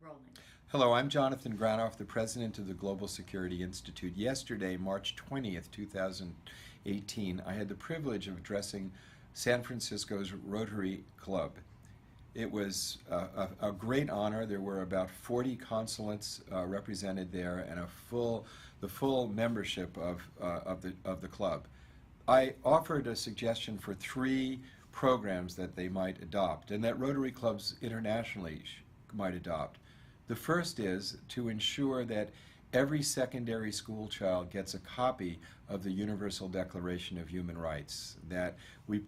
Rolling. Hello, I'm Jonathan Granoff, the president of the Global Security Institute. Yesterday, March 20th, 2018, I had the privilege of addressing San Francisco's Rotary Club. It was a great honor. There were about 40 consulates represented there and the full membership of the club. I offered a suggestion for 3 programs that they might adopt and that Rotary clubs internationally might adopt. The first is to ensure that every secondary school child gets a copy of the Universal Declaration of Human Rights, that we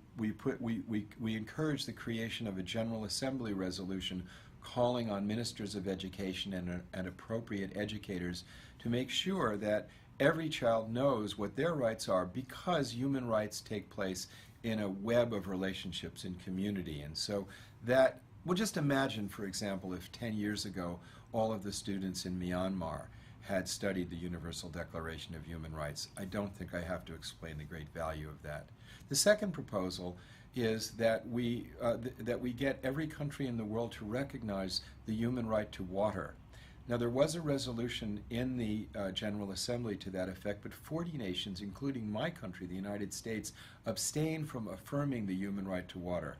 encourage the creation of a General Assembly resolution calling on ministers of education and appropriate educators to make sure that every child knows what their rights are, because human rights take place in a web of relationships in community. And so that, well, just imagine, for example, if 10 years ago all of the students in Myanmar had studied the Universal Declaration of Human Rights. I don't think I have to explain the great value of that. The second proposal is that we get every country in the world to recognize the human right to water. Now, there was a resolution in the General Assembly to that effect, but 40 nations, including my country, the United States, abstained from affirming the human right to water.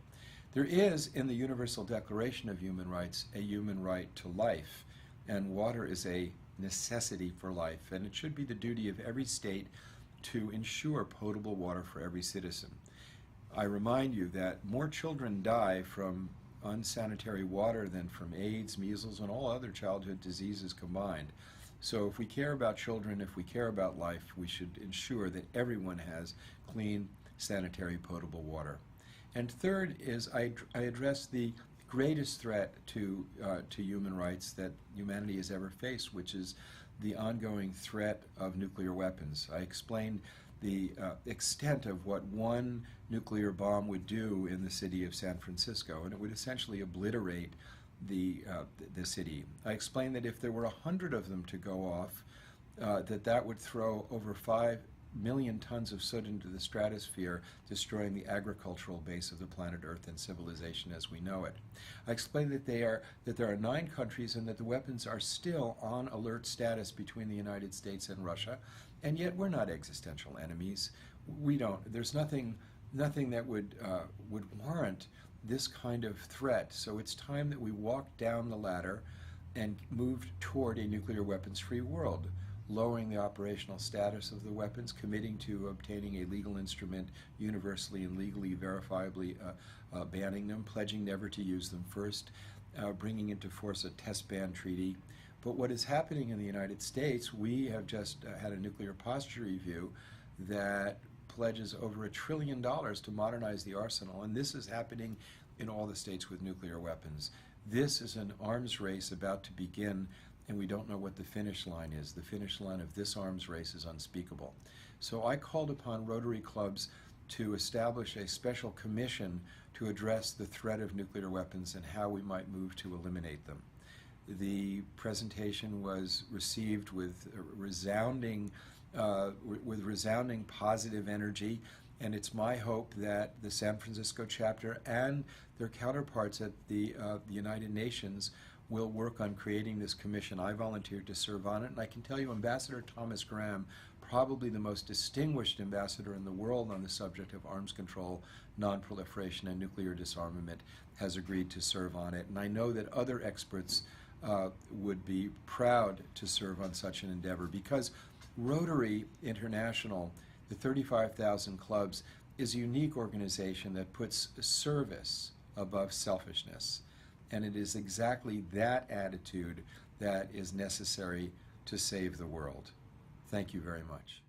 There is, in the Universal Declaration of Human Rights, a human right to life, and water is a necessity for life, and it should be the duty of every state to ensure potable water for every citizen. I remind you that more children die from unsanitary water than from AIDS, measles, and all other childhood diseases combined. So if we care about children, if we care about life, we should ensure that everyone has clean, sanitary, potable water. And third is I address the greatest threat to human rights that humanity has ever faced, which is the ongoing threat of nuclear weapons. I explained the extent of what one nuclear bomb would do in the city of San Francisco, and it would essentially obliterate the city. I explained that if there were 100 of them to go off, that would throw over 5 million tons of soot into the stratosphere, destroying the agricultural base of the planet Earth and civilization as we know it. I explained that there are 9 countries and that the weapons are still on alert status between the United States and Russia, and yet we're not existential enemies. There's nothing that would warrant this kind of threat. So it's time that we walk down the ladder and move toward a nuclear weapons-free world, lowering the operational status of the weapons, committing to obtaining a legal instrument universally and legally verifiably banning them, pledging never to use them first, bringing into force a test ban treaty. But what is happening in the United States, we have just had a nuclear posture review that pledges over $1 trillion to modernize the arsenal, and this is happening in all the states with nuclear weapons. This is an arms race about to begin, and we don't know what the finish line is. The finish line of this arms race is unspeakable. So I called upon Rotary clubs to establish a special commission to address the threat of nuclear weapons and how we might move to eliminate them. The presentation was received with resounding positive energy, and it's my hope that the San Francisco chapter and their counterparts at the United Nations will work on creating this commission. I volunteered to serve on it, and I can tell you Ambassador Thomas Graham, probably the most distinguished ambassador in the world on the subject of arms control, non-proliferation, and nuclear disarmament, has agreed to serve on it. And I know that other experts would be proud to serve on such an endeavor, because Rotary International, the 35,000 clubs, is a unique organization that puts service above selfishness. And it is exactly that attitude that is necessary to save the world. Thank you very much.